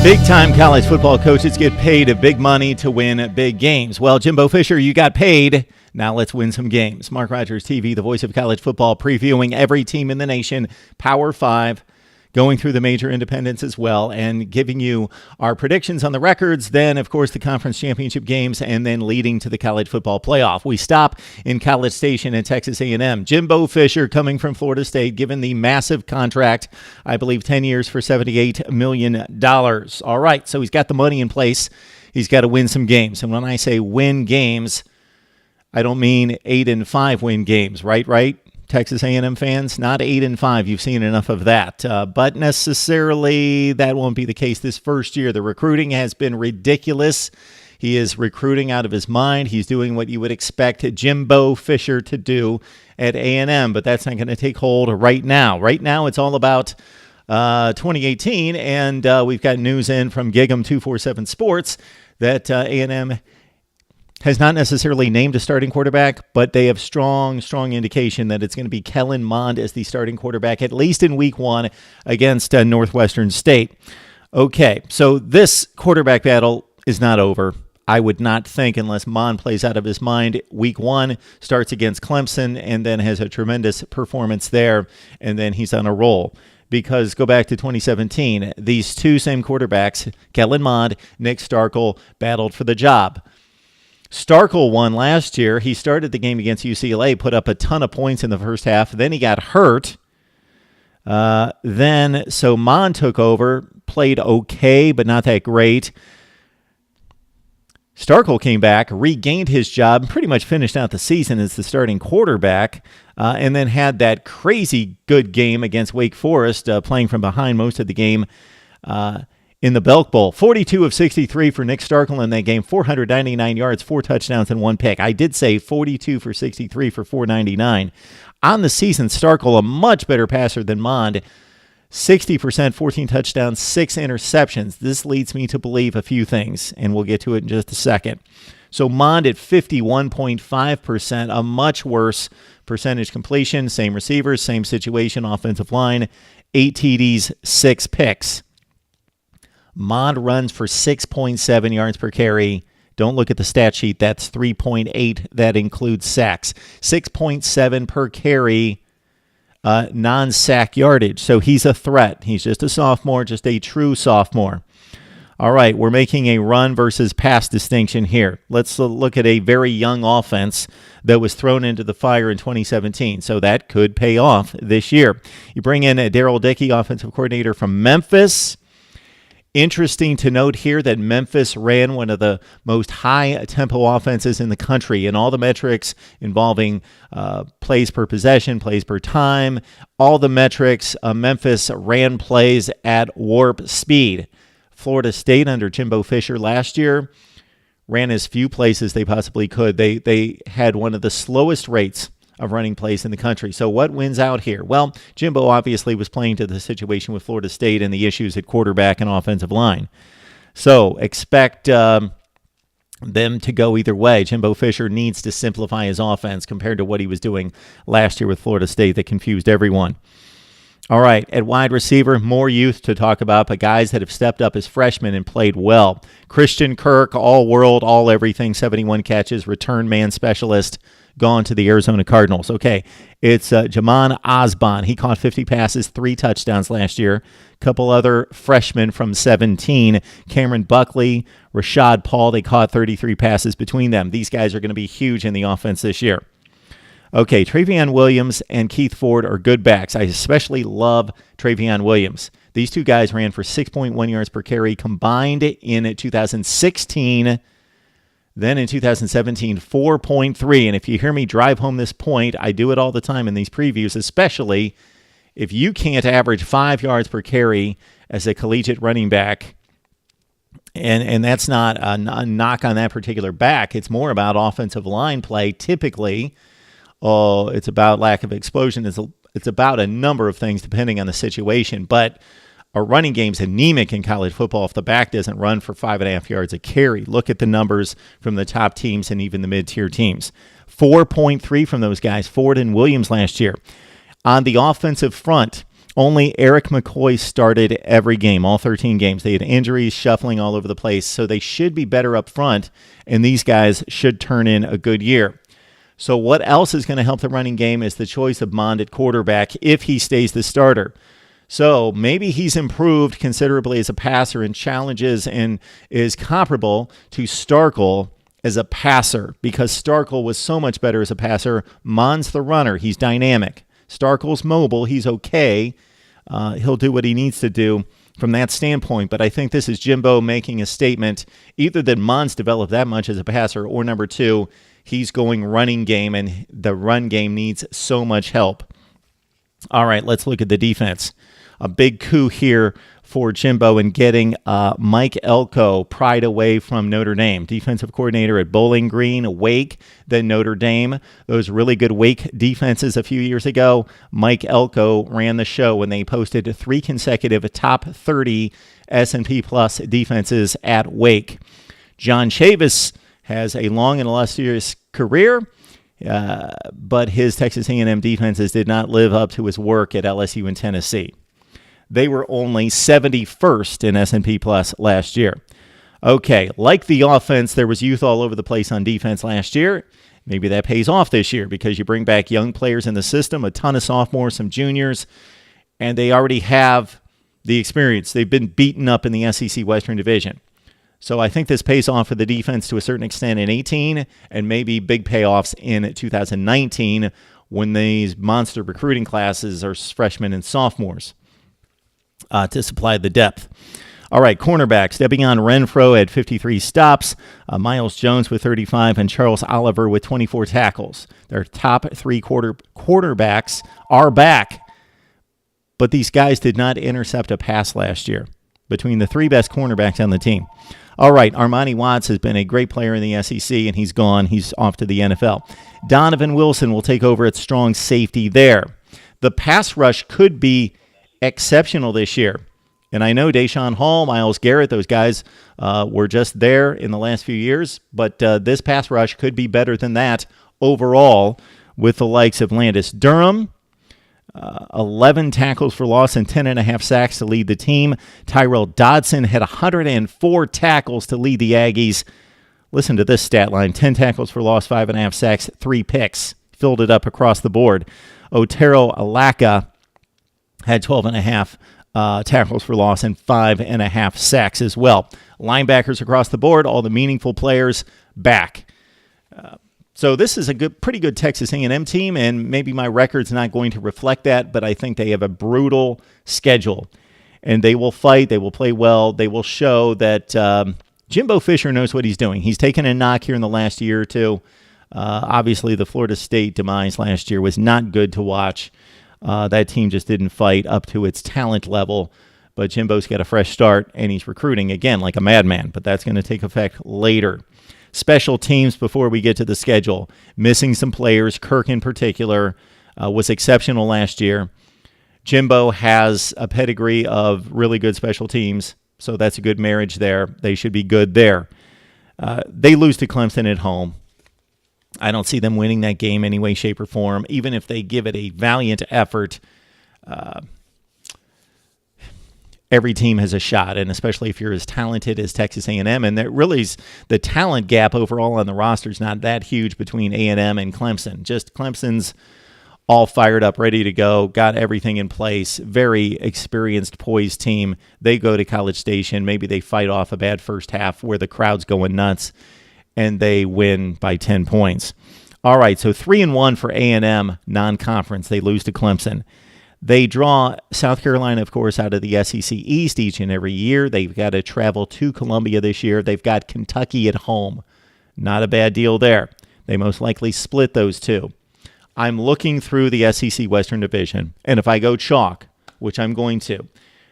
Big-time college football coaches get paid big money to win big games. Well, Jimbo Fisher, you got paid. Now let's win some games. Mark Rogers TV, the voice of college football, previewing every team in the nation, Power 5, going through the major independents as well, and giving you our predictions on the records, then, of course, the conference championship games, and then leading to the college football playoff. We stop in College Station in Texas A&M. Jimbo Fisher, coming from Florida State, given the massive contract, I believe 10 years for $78 million. All right, so he's got the money in place. He's got to win some games. And when I say win games, I don't mean 8-5 win games, right? Texas A&M fans, not 8-5. You've seen enough of that. But necessarily that won't be the case this first year. The recruiting has been ridiculous. He is recruiting out of his mind. He's doing what you would expect Jimbo Fisher to do at A&M, but that's not going to take hold right now. Right now, it's all about 2018, and we've got news in from Gig'em 247 Sports that A&M has not necessarily named a starting quarterback, but they have strong indication that it's going to be Kellen Mond as the starting quarterback, at least in week 1 against Northwestern State. Okay, so this quarterback battle is not over. I would not think, unless Mond plays out of his mind. Week 1 starts against Clemson and then has a tremendous performance there, and then he's on a roll. Because go back to 2017, these two same quarterbacks, Kellen Mond, Nick Starkel, battled for the job. Starkel won last year. He started the game against UCLA, put up a ton of points in the first half. Then he got hurt. So Mond took over, played okay, but not that great. Starkel came back, regained his job, and pretty much finished out the season as the starting quarterback, and then had that crazy good game against Wake Forest, playing from behind most of the game in the Belk Bowl. 42 of 63 for Nick Starkel in that game, 499 yards, 4 touchdowns, and 1 pick. I did say 42 for 63 for 499. On the season, Starkel, a much better passer than Mond, 60%, 14 touchdowns, 6 interceptions. This leads me to believe a few things, and we'll get to it in just a second. So Mond at 51.5%, a much worse percentage completion, same receivers, same situation, offensive line, 8 TDs, 6 picks. Mond runs for 6.7 yards per carry. Don't look at the stat sheet. That's 3.8. That includes sacks. 6.7 per carry, non-sack yardage. So he's a threat. He's just a sophomore, just a true sophomore. All right, we're making a run versus pass distinction here. Let's look at a very young offense that was thrown into the fire in 2017. So that could pay off this year. You bring in Darrell Dickey, offensive coordinator from Memphis. Interesting to note here that Memphis ran one of the most high-tempo offenses in the country in all the metrics involving plays per possession, plays per time, all the metrics. Memphis ran plays at warp speed. Florida State under Jimbo Fisher last year ran as few plays as they possibly could. They had one of the slowest rates of running plays in the country. So what wins out here? Well, Jimbo obviously was playing to the situation with Florida State and the issues at quarterback and offensive line. So expect them to go either way. Jimbo Fisher needs to simplify his offense compared to what he was doing last year with Florida State that confused everyone. All right, at wide receiver, more youth to talk about, but guys that have stepped up as freshmen and played well. Christian Kirk, all-world, all-everything, 71 catches, return man specialist, gone to the Arizona Cardinals. Okay, it's Jamon Osborne. He caught 50 passes, 3 touchdowns last year. A couple other freshmen from 17, Cameron Buckley, Rashad Paul, they caught 33 passes between them. These guys are going to be huge in the offense this year. Okay, Travion Williams and Keith Ford are good backs. I especially love Travion Williams. These two guys ran for 6.1 yards per carry combined in 2016. Then in 2017, 4.3. And if you hear me drive home this point, I do it all the time in these previews, especially if you can't average 5 yards per carry as a collegiate running back, and that's not a knock on that particular back. It's more about offensive line play typically. It's about lack of explosion. It's about a number of things depending on the situation. But a running game's anemic in college football if the back doesn't run for 5.5 yards a carry. Look at the numbers from the top teams and even the mid-tier teams. 4.3 from those guys, Ford and Williams last year. On the offensive front, Only Eric McCoy started every game, all 13 games. They had injuries, shuffling all over the place, so they should be better up front, and these guys should turn in a good year. So what else is going to help the running game is the choice of Mond at quarterback if he stays the starter. So maybe he's improved considerably as a passer and challenges and is comparable to Starkel as a passer, because Starkel was so much better as a passer. Mond's the runner. He's dynamic. Starkel's mobile. He's okay. He'll do what he needs to do from that standpoint. But I think this is Jimbo making a statement, either that Mond's developed that much as a passer, or number two, he's going running game, and the run game needs so much help. All right, let's look at the defense. A big coup here for Jimbo in getting Mike Elko pried away from Notre Dame. Defensive coordinator at Bowling Green, Wake, then Notre Dame. Those really good Wake defenses a few years ago. Mike Elko ran the show when they posted 3 consecutive top 30 S&P Plus defenses at Wake. John Chavis has a long and illustrious career, but his Texas A&M defenses did not live up to his work at LSU and Tennessee. They were only 71st in S&P Plus last year. Okay, like the offense, there was youth all over the place on defense last year. Maybe that pays off this year because you bring back young players in the system, a ton of sophomores, some juniors, and they already have the experience. They've been beaten up in the SEC Western Division. So I think this pays off for the defense to a certain extent in 2018, and maybe big payoffs in 2019 when these monster recruiting classes are freshmen and sophomores to supply the depth. All right, cornerbacks. Debian Renfro had 53 stops, Miles Jones with 35, and Charles Oliver with 24 tackles. Their top 3 quarterbacks are back, but these guys did not intercept a pass last year between the 3 best cornerbacks on the team. All right, Armani Watts has been a great player in the SEC, and he's gone. He's off to the NFL. Donovan Wilson will take over at strong safety there. The pass rush could be exceptional this year. And I know Deshaun Hall, Myles Garrett, those guys were just there in the last few years, but this pass rush could be better than that overall with the likes of Landis Durham, 11 tackles for loss and 10.5 sacks to lead the team. Tyrell Dodson had 104 tackles to lead the Aggies. Listen to this stat line: 10 tackles for loss, 5.5 sacks, 3 picks. Filled it up across the board. Otero Alaka had 12.5 tackles for loss and 5.5 sacks as well. Linebackers across the board, all the meaningful players back. So this is a pretty good Texas A&M team, and maybe my record's not going to reflect that, but I think they have a brutal schedule, and they will fight, they will play well, they will show that Jimbo Fisher knows what he's doing. He's taken a knock here in the last year or two. Obviously, the Florida State demise last year was not good to watch. That team just didn't fight up to its talent level, but Jimbo's got a fresh start, and he's recruiting again like a madman, but that's going to take effect later. Special teams before we get to the schedule. Missing some players, Kirk in particular, was exceptional last year. Jimbo has a pedigree of really good special teams, so that's a good marriage there. They should be good there. They lose to Clemson at home. I don't see them winning that game any way, shape, or form. Even if they give it a valiant effort, every team has a shot, and especially if you're as talented as Texas A&M. And there really is, the talent gap overall on the roster is not that huge between A&M and Clemson. Just Clemson's all fired up, ready to go, got everything in place, very experienced, poised team. They go to College Station. Maybe they fight off a bad first half where the crowd's going nuts, and they win by 10 points. All right, so 3-1 for A&M non-conference. They lose to Clemson. They draw South Carolina, of course, out of the SEC East each and every year. They've got to travel to Columbia this year. They've got Kentucky at home. Not a bad deal there. They most likely split those two. I'm looking through the SEC Western Division, and if I go chalk, which I'm going to,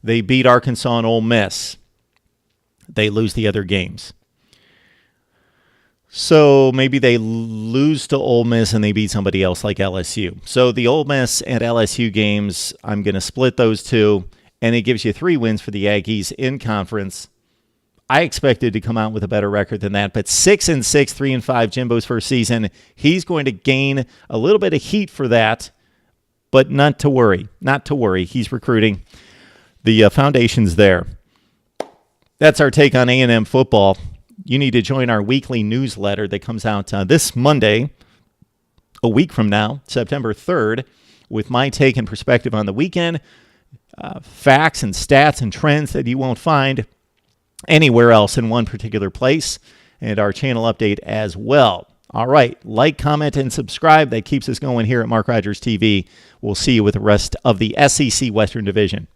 they beat Arkansas and Ole Miss. They lose the other games. So maybe they lose to Ole Miss and they beat somebody else like LSU. So the Ole Miss and LSU games, I'm going to split those two, and it gives you 3 wins for the Aggies in conference. I expected to come out with a better record than that, but 6-6, 3-5, Jimbo's first season. He's going to gain a little bit of heat for that, but not to worry. Not to worry. He's recruiting. The foundation's there. That's our take on A&M football. You need to join our weekly newsletter that comes out this Monday, a week from now, September 3rd, with my take and perspective on the weekend, facts and stats and trends that you won't find anywhere else in one particular place, and our channel update as well. All right, like, comment, and subscribe. That keeps us going here at Mark Rogers TV. We'll see you with the rest of the SEC Western Division.